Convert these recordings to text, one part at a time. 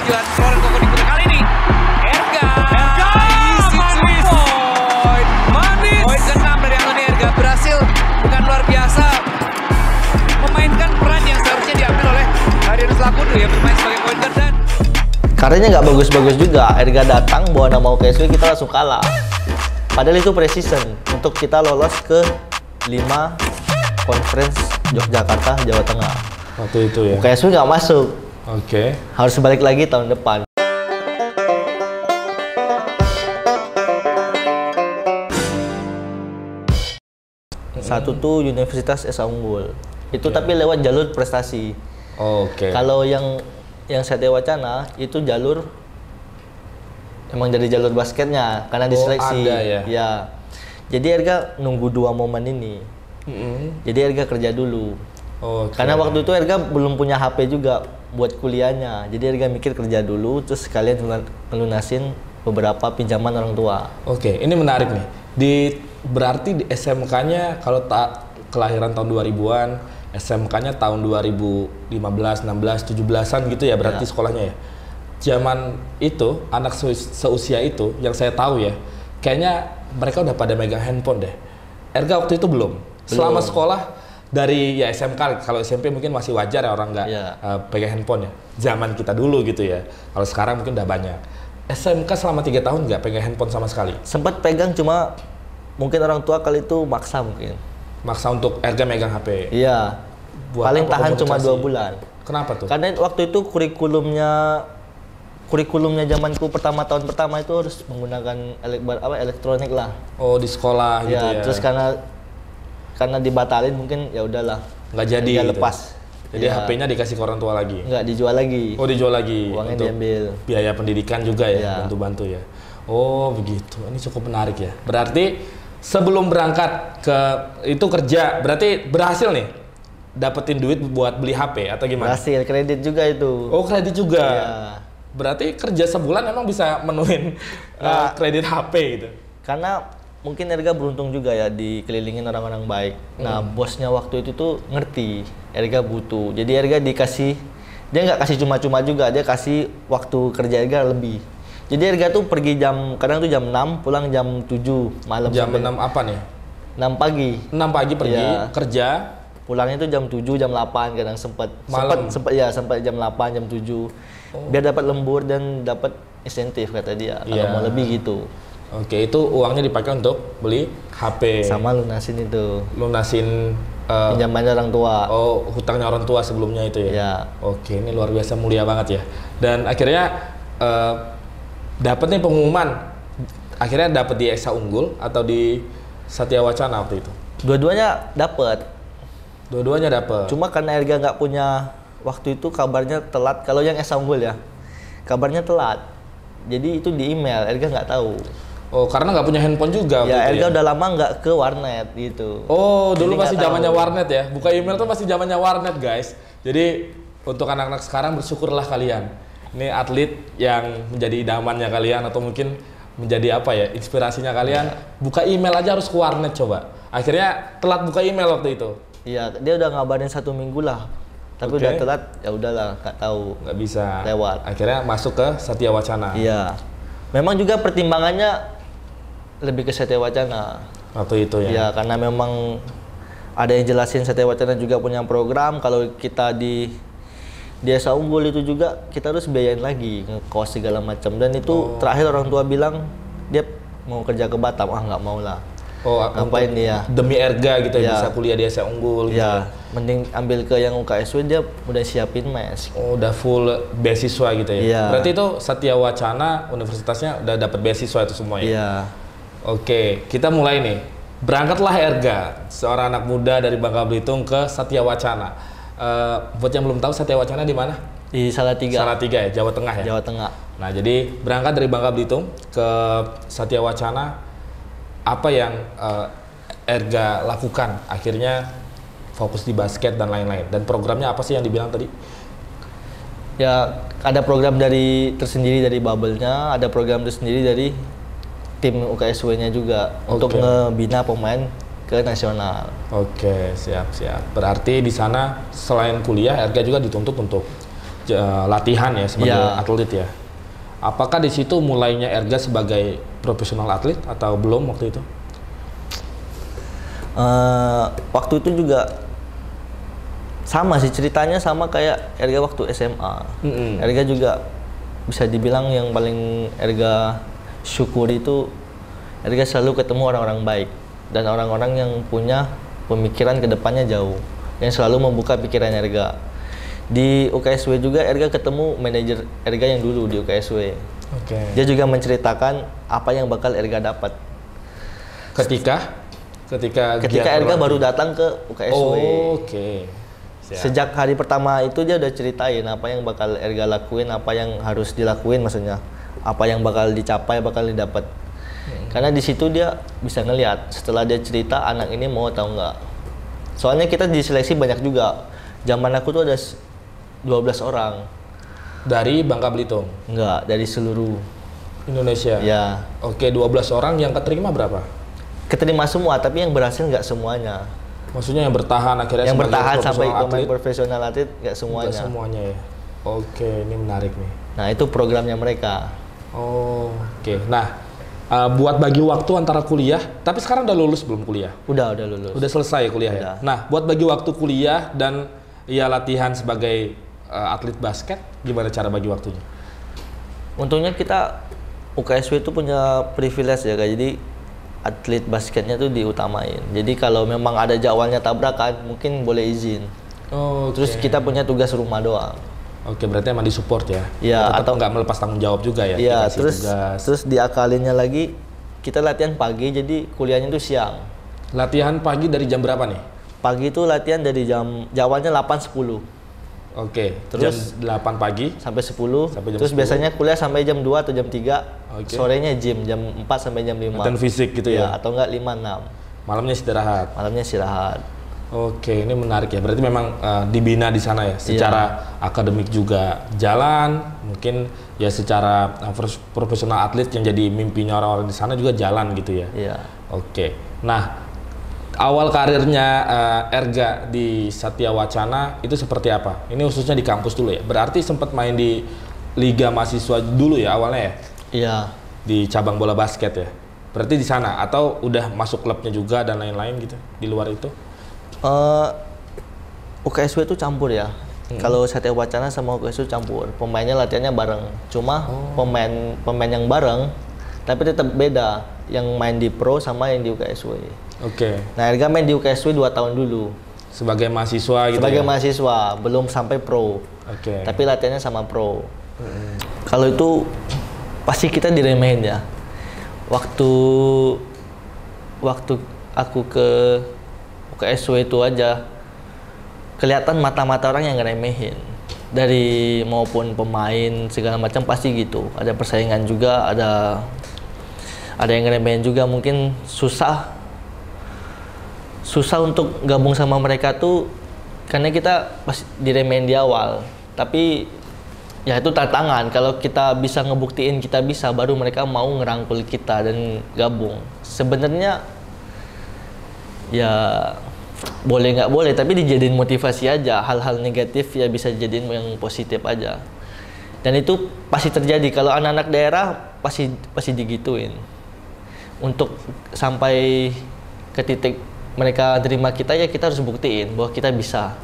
kemajuan Floren Koko di kuda kali ini. Erga isi poin. Manis. Poin ke-6 dari Anthony Erga berhasil dengan luar biasa memainkan peran yang seharusnya diambil oleh Harianus Lakudu ya, bermain sebagai point guard dan karirnya nggak bagus-bagus juga. Erga datang bawa nama UKSW, kita langsung kalah. Padahal itu pre-season untuk kita lolos ke 5 conference Yogyakarta, Jawa Tengah. Waktu itu ya. UKSW nggak masuk. Oke. Harus balik lagi tahun depan. Satu tuh Universitas Esa Unggul. Itu tapi lewat jalur prestasi. Oke. Kalau yang Satya Wacana itu jalur emang dari jalur basketnya karena diseleksi. Ada ya. Ya. Jadi Erga nunggu 2 momen ini. Jadi Erga kerja dulu. Karena waktu itu Erga belum punya HP juga buat kuliahnya. Jadi Erga mikir kerja dulu terus sekalian melunasin beberapa pinjaman orang tua. Oke, ini menarik nih. Berarti di SMK-nya kalau kelahiran tahun 2000-an, SMK-nya tahun 2015, 16, 17-an gitu ya berarti sekolahnya ya. Zaman itu, anak seusia itu yang saya tahu ya, kayaknya mereka udah pada megang handphone deh. Erga waktu itu belum. Selama sekolah dari ya SMK, kalau SMP mungkin masih wajar ya orang nggak pegang handphone ya. Zaman kita dulu gitu ya. Kalau sekarang mungkin udah banyak. SMK selama 3 tahun nggak pegang handphone sama sekali? Sempat pegang, cuma mungkin orang tua kali itu maksa mungkin. Maksa untuk Erga megang HP? Iya. Paling tahan cuma 2 bulan. Kenapa tuh? Karena waktu itu kurikulumnya zamanku tahun pertama itu harus menggunakan elektronik lah. Oh, di sekolah gitu ya. Terus karena dibatalin mungkin ya udahlah. Nggak jadi gitu. Lepas. Jadi HP-nya dikasih ke orang tua lagi? Nggak, dijual lagi. Oh, dijual lagi. Uangnya untuk diambil. Biaya pendidikan juga ya, bantu-bantu ya. Oh, begitu. Ini cukup menarik ya. Berarti sebelum berangkat ke itu kerja, berarti berhasil nih dapetin duit buat beli HP atau gimana? Berhasil, kredit juga itu. Oh, kredit juga. Iya. Berarti kerja sebulan emang bisa menuhin kredit HP gitu. Karena mungkin Erga beruntung juga ya dikelilingin orang-orang baik. Nah, bosnya waktu itu tuh ngerti Erga butuh. Jadi Erga dia nggak kasih cuma-cuma juga, dia kasih waktu kerja Erga lebih. Jadi Erga tuh pergi kadang tuh jam 6, pulang jam 7 malam. Jam 6 apa nih? 6 pagi. 6 pagi pergi kerja. Pulangnya tuh jam 7, jam 8 kadang sempat jam 8, jam 7. Biar dapat lembur dan dapat insentif kata dia. Kalau mau lebih gitu. Oke, itu uangnya dipakai untuk beli HP. Sama lunasin itu. Lunasin pinjamannya orang tua. Oh, hutangnya orang tua sebelumnya itu ya? Ya. Oke, ini luar biasa mulia banget ya. Dan akhirnya dapat nih pengumuman. Akhirnya dapat di Esa Unggul atau di Satya Wacana waktu itu? Dua-duanya dapat. Dua-duanya dapat. Cuma karena Erga nggak punya waktu itu kabarnya telat. Kalau yang Esa Unggul ya, kabarnya telat. Jadi itu di email, Erga nggak tahu. Oh, karena nggak punya handphone juga. Ya, Erga udah lama nggak ke warnet gitu. Oh, dulu masih zamannya warnet ya. Buka email tuh masih zamannya warnet, guys. Jadi untuk anak-anak sekarang bersyukurlah kalian. Ini atlet yang menjadi idamannya kalian atau mungkin menjadi apa ya, inspirasinya kalian. Buka email aja harus ke warnet coba. Akhirnya telat buka email waktu itu. Iya, dia udah ngabarin 1 minggu lah. Tapi udah telat, ya udahlah, nggak tahu. Nggak bisa. Lewat. Akhirnya masuk ke Satya Wacana. Iya. Memang juga pertimbangannya lebih ke Satya Wacana. Waktu itu ya? Iya, karena memang ada yang jelasin Satya Wacana juga punya program. Kalau kita di Esa Unggul itu juga kita harus biayain lagi, ngekos segala macam. Dan itu terakhir orang tua bilang dia mau kerja ke Batam. Nggak mau lah. Oh, ngapain dia? Demi Erga gitu ya, bisa kuliah di Esa Unggul gitu ya. Mending ambil ke yang UKSW, dia udah siapin mes. Oh, udah full beasiswa gitu ya. Iya. Berarti itu Satya Wacana universitasnya udah dapat beasiswa itu semua ya. Iya. Oke, kita mulai nih. Berangkatlah Erga, seorang anak muda dari Bangka Belitung ke Satya Wacana. Buat yang belum tahu Satya Wacana di mana? Di Salatiga. Salatiga ya, Jawa Tengah ya. Jawa Tengah. Nah, jadi berangkat dari Bangka Belitung ke Satya Wacana. Apa yang Erga lakukan? Akhirnya fokus di basket dan lain-lain. Dan programnya apa sih yang dibilang tadi? Ya, ada program tersendiri dari bubble-nya, ada program tersendiri dari tim UKSW-nya juga untuk ngebina pemain ke nasional. Oke, siap. Berarti di sana selain kuliah, Erga juga dituntut untuk latihan ya sebagai Iya. atlet ya. Apakah di situ mulainya Erga sebagai profesional atlet atau belum waktu itu? Waktu itu juga sama sih ceritanya, sama kayak Erga waktu SMA. Erga juga bisa dibilang yang paling Erga syukuri itu Erga selalu ketemu orang-orang baik dan orang-orang yang punya pemikiran kedepannya jauh, yang selalu membuka pikiran Erga. Di UKSW juga Erga ketemu manajer Erga yang dulu di UKSW. Oke. Dia juga menceritakan apa yang bakal Erga dapat Ketika ketika Erga baru datang ke UKSW. Oke. Siap. Sejak hari pertama itu dia udah ceritain apa yang bakal Erga lakuin, apa yang harus dilakuin, maksudnya apa yang bakal dicapai, bakal didapat. Karena di situ dia bisa ngelihat setelah dia cerita anak ini mau atau enggak. Soalnya kita diseleksi banyak juga. Zaman aku tuh ada 12 orang. Dari Bangka Belitung, Enggak, dari seluruh. Indonesia. Ya, Oke, 12 orang yang keterima berapa? keterima semua, tapi yang berhasil nggak semuanya. Maksudnya yang bertahan akhirnya Yang sebagai bertahan sampai profesional pemain atlet? profesional atlet nggak Nggak semuanya. semuanya ya. Oke, ini menarik nih. Nah, itu programnya mereka. Oh, oke. Nah, buat bagi waktu antara kuliah, tapi sekarang udah lulus belum kuliah? Udah lulus. Udah selesai kuliah ya? Udah. Nah, buat bagi waktu kuliah dan ya latihan sebagai atlet basket, gimana cara bagi waktunya? Untungnya kita UKSW itu punya privilege ya, Kak. Jadi atlet basketnya tuh diutamain. Jadi kalau memang ada jadwalnya tabrakan, mungkin boleh izin. Oh, Terus kita punya tugas rumah doang. Oke, berarti emang disupport ya? Iya, Tetap atau nggak melepas tanggung jawab juga ya? Iya, dikasih terus tugas. terus diakalinnya lagi kita latihan pagi, jadi kuliahnya tuh siang. Latihan pagi dari jam berapa nih? Pagi itu latihan dari jadwalnya 8.10 Oke, Terus jam 8 pagi. sampai 10. Sampai jam Terus 10. biasanya kuliah sampai jam 2 atau jam 3. Oke. Sorenya gym jam 4 sampai jam 5. Latihan fisik gitu ya? Atau enggak 5-6. Malamnya istirahat. Malamnya istirahat. Oke, ini menarik ya. Berarti memang dibina di sana ya, secara akademik juga jalan, mungkin ya secara profesional atlet yang jadi mimpinya orang-orang di sana juga jalan gitu ya. Iya. Oke. Nah, awal karirnya Erga di Satya Wacana itu seperti apa? Ini khususnya di kampus dulu ya. Berarti sempat main di Liga Mahasiswa dulu ya awalnya ya, Iya. di cabang bola basket ya. Berarti di sana atau udah masuk klubnya juga dan lain-lain gitu di luar itu? UKSW itu campur ya. Kalau Satya Wacana sama UKSW campur. Pemainnya latihannya bareng. Cuma pemain yang bareng tapi tetap beda. Yang main di pro sama yang di UKSW. Oke. Nah, Erga main di UKSW 2 tahun dulu. Sebagai mahasiswa gitu Sebagai ya? mahasiswa, belum sampai pro. Oke. Tapi latihannya sama pro. Kalau itu pasti kita diremehin ya. Waktu aku ke UKSW itu aja kelihatan mata-mata orang yang ngeremehin. Dari maupun pemain segala macam pasti gitu. Ada persaingan juga, ada yang ngeremehin juga, mungkin susah untuk gabung sama mereka tuh karena kita pas diremehin di awal. Tapi ya itu tantangan. Kalau kita bisa ngebuktiin kita bisa, baru mereka mau ngerangkul kita dan gabung. Sebenarnya ya boleh nggak boleh, tapi dijadiin motivasi aja. Hal-hal negatif ya bisa dijadiin yang positif aja. Dan itu pasti terjadi kalau anak-anak daerah pasti digituin. Untuk sampai ke titik mereka terima kita, ya kita harus buktiin bahwa kita bisa.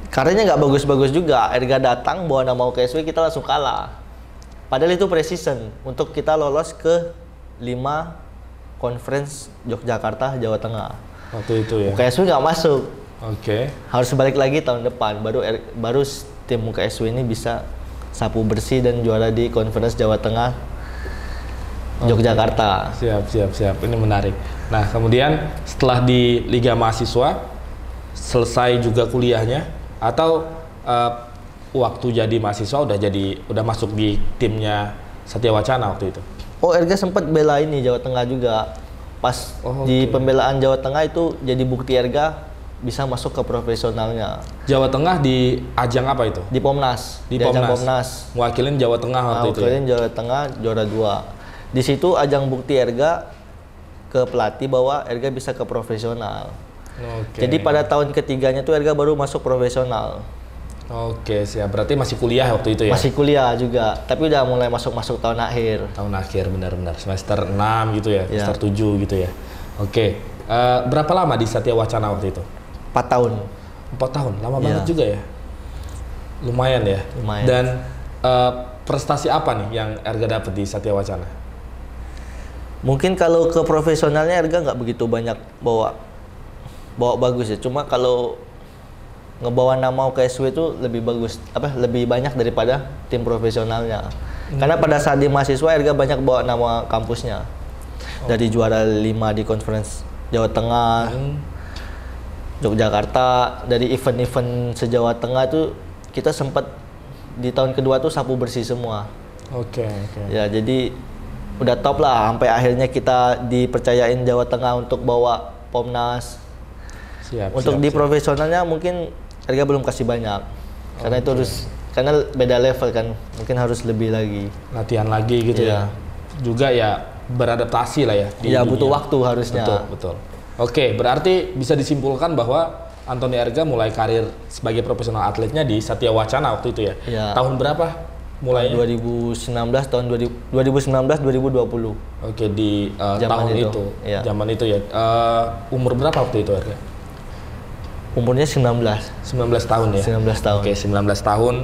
Karirnya nggak bagus-bagus juga. Erga datang bawa nama UKSW, kita langsung kalah. Padahal itu pre-season untuk kita lolos ke 5 conference Yogyakarta, Jawa Tengah. Waktu itu ya? UKSW nggak masuk. Oke. Harus balik lagi tahun depan. Baru tim UKSW ini bisa sapu bersih dan juara di conference Jawa Tengah, Yogyakarta. Siap. Ini menarik. Nah, kemudian setelah di Liga Mahasiswa, selesai juga kuliahnya, atau waktu jadi mahasiswa udah masuk di timnya Satya Wacana waktu itu? Oh, Erga sempat bela ini Jawa Tengah juga. Pas di pembelaan Jawa Tengah itu jadi bukti Erga bisa masuk ke profesionalnya. Jawa Tengah di ajang apa itu? Di Pomnas. Di ajang Pomnas. Pomnas. Mewakilin Jawa Tengah waktu itu ya? Mewakilin Jawa Tengah juara 2. Di situ ajang bukti Erga ke pelatih bahwa Erga bisa ke profesional. Oke. Jadi pada tahun ketiganya tuh Erga baru masuk profesional. Oke, siap. Berarti masih kuliah waktu itu ya? Masih kuliah juga, tapi udah mulai masuk tahun akhir. Tahun akhir, benar-benar. Semester 6 gitu ya, Iya. semester 7 gitu ya. Oke, berapa lama di Satya Wacana waktu itu? 4 tahun. 4 tahun, lama Iya. banget juga ya? Lumayan ya? Lumayan. Dan prestasi apa nih yang Erga dapat di Satya Wacana? Mungkin kalau ke profesionalnya Erga nggak begitu banyak bawa bagus ya. Cuma kalau ngebawa nama UKSW itu lebih bagus, lebih banyak daripada tim profesionalnya. Karena pada saat di mahasiswa Erga banyak bawa nama kampusnya. Dari juara 5 di Conference Jawa Tengah, Yogyakarta, dari event-event se-Jawa Tengah tuh kita sempat di tahun kedua tuh sapu bersih semua. Oke. Ya, jadi udah top lah sampai akhirnya kita dipercayain Jawa Tengah untuk bawa Pomnas. Untuk di profesionalnya mungkin Erga belum kasih banyak. Karena itu karena beda level kan, mungkin harus lebih lagi. Latihan lagi gitu ya. Juga ya beradaptasi lah ya. Iya, butuh waktu harusnya. Betul. Oke, berarti bisa disimpulkan bahwa Anthony Erga mulai karir sebagai profesional atletnya di Satya Wacana waktu itu ya. Iya. Tahun berapa mulainya? 2019 2020. Oke, di Zaman tahun itu. itu. Iya. Zaman itu ya. Umur berapa waktu itu Erga? Umurnya 19 tahun ya. 19 tahun. Oke, 19 tahun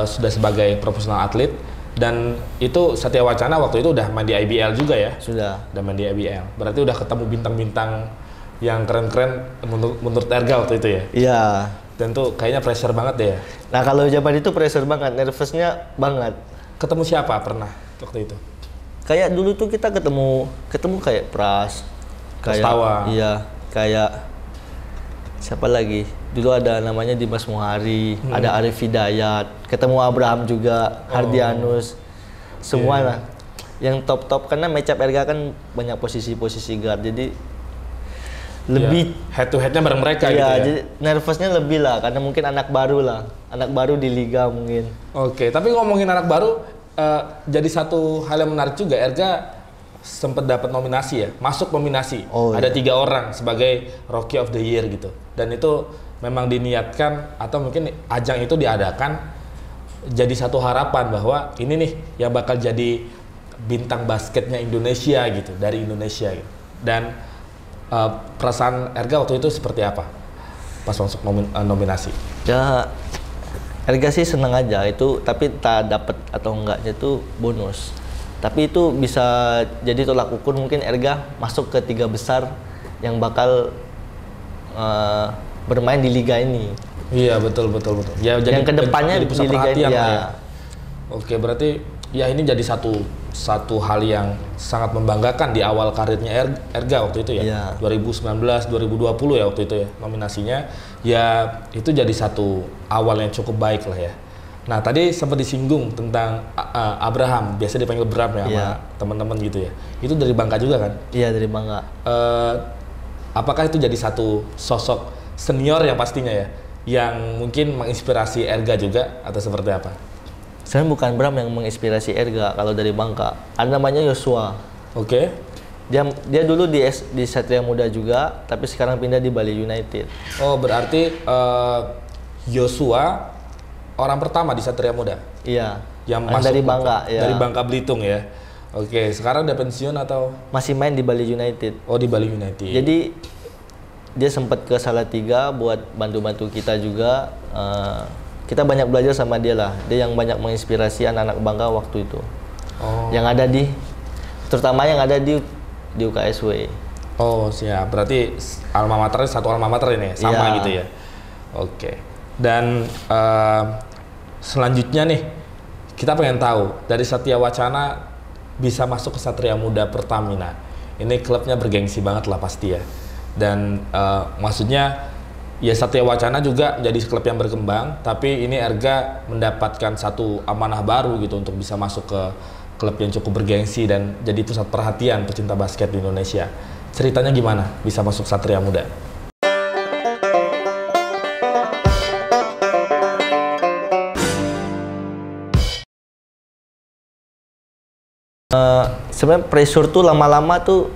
sudah sebagai profesional atlet dan itu Satya Wacana waktu itu udah main di IBL juga ya. Sudah. Udah main di IBL. Berarti udah ketemu bintang-bintang yang keren-keren menurut Erga waktu itu ya. Iya. Dan tuh kayaknya pressure banget deh ya. Nah, kalau zaman itu pressure banget, nervousnya banget. Ketemu siapa pernah waktu itu? Kayak dulu tuh kita ketemu kayak Pras, kayak Prastawa. Iya, kayak siapa lagi? Dulu ada namanya Dimas Muhari, ada Arif Hidayat, ketemu Abraham juga, Hardianus. Semua lah. Yang top-top karena matchup Erga kan banyak posisi-posisi guard. Jadi lebih head to headnya bareng mereka gitu ya. jadi nervousnya lebih lah karena mungkin anak baru di liga mungkin. Oke, tapi ngomongin anak baru, jadi satu hal yang menarik juga, Erga sempat dapat nominasi ya, masuk nominasi. Ada 3 orang sebagai Rookie of the Year gitu. Dan itu memang diniatkan atau mungkin ajang itu diadakan jadi satu harapan bahwa ini nih yang bakal jadi bintang basketnya Indonesia gitu, dari Indonesia gitu. Dan perasaan Erga waktu itu seperti apa pas masuk nominasi? Ya, Erga sih seneng aja itu, tapi tak dapat atau enggaknya itu bonus. Tapi itu bisa jadi tolak ukur mungkin Erga masuk ke 3 besar yang bakal bermain di liga ini. Iya, betul. Ya, yang kedepannya jadi pusat di liga perhatian ini lah ya. ya. Oke, berarti ya ini jadi satu hal yang sangat membanggakan di awal karirnya Erga waktu itu ya. Iya. 2019, 2020 ya waktu itu ya nominasinya. Ya itu jadi satu awal yang cukup baik lah ya. Nah, tadi sempat disinggung tentang Abraham, biasa dipanggil Bram ya sama teman-teman gitu ya. Itu dari Bangka juga kan? Iya, dari Bangka. Apakah itu jadi satu sosok senior yang pastinya ya, yang mungkin menginspirasi Erga juga atau seperti apa? Sebenarnya bukan Bram yang menginspirasi Erga kalau dari Bangka. Ada namanya Yosua. Oke. Dia dulu di Satria Muda juga, tapi sekarang pindah di Bali United. Oh, berarti Yosua orang pertama di Satria Muda? Iya. Yang masuk dari Bangka, ya. Dari Bangka Belitung ya. Oke, sekarang udah pensiun atau? Masih main di Bali United. Oh, di Bali United. Jadi dia sempat ke Salatiga buat bantu-bantu kita juga. Kita banyak belajar sama dia lah. Dia yang banyak menginspirasi anak-anak Bangka waktu itu. Oh. Yang ada terutama yang ada di UKSW. Oh, siap. Berarti alma mater satu alma mater ini sama Iya. gitu ya. Oke. Dan selanjutnya nih kita pengen tahu dari Satya Wacana bisa masuk ke Satria Muda Pertamina. Ini klubnya bergengsi banget lah pasti ya. Dan maksudnya ya Satya Wacana juga menjadi klub yang berkembang, tapi ini Erga mendapatkan satu amanah baru gitu untuk bisa masuk ke klub yang cukup bergengsi dan jadi pusat perhatian pecinta basket di Indonesia. Ceritanya gimana bisa masuk Satria Muda? Sebenarnya pressure tuh lama-lama tuh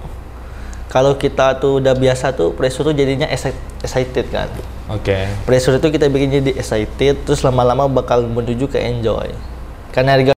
kalau kita tuh udah biasa tuh pressure tuh jadinya excited kan. Oke. Pressure itu kita bikin jadi excited, terus lama-lama bakal menuju ke enjoy. Karena Erga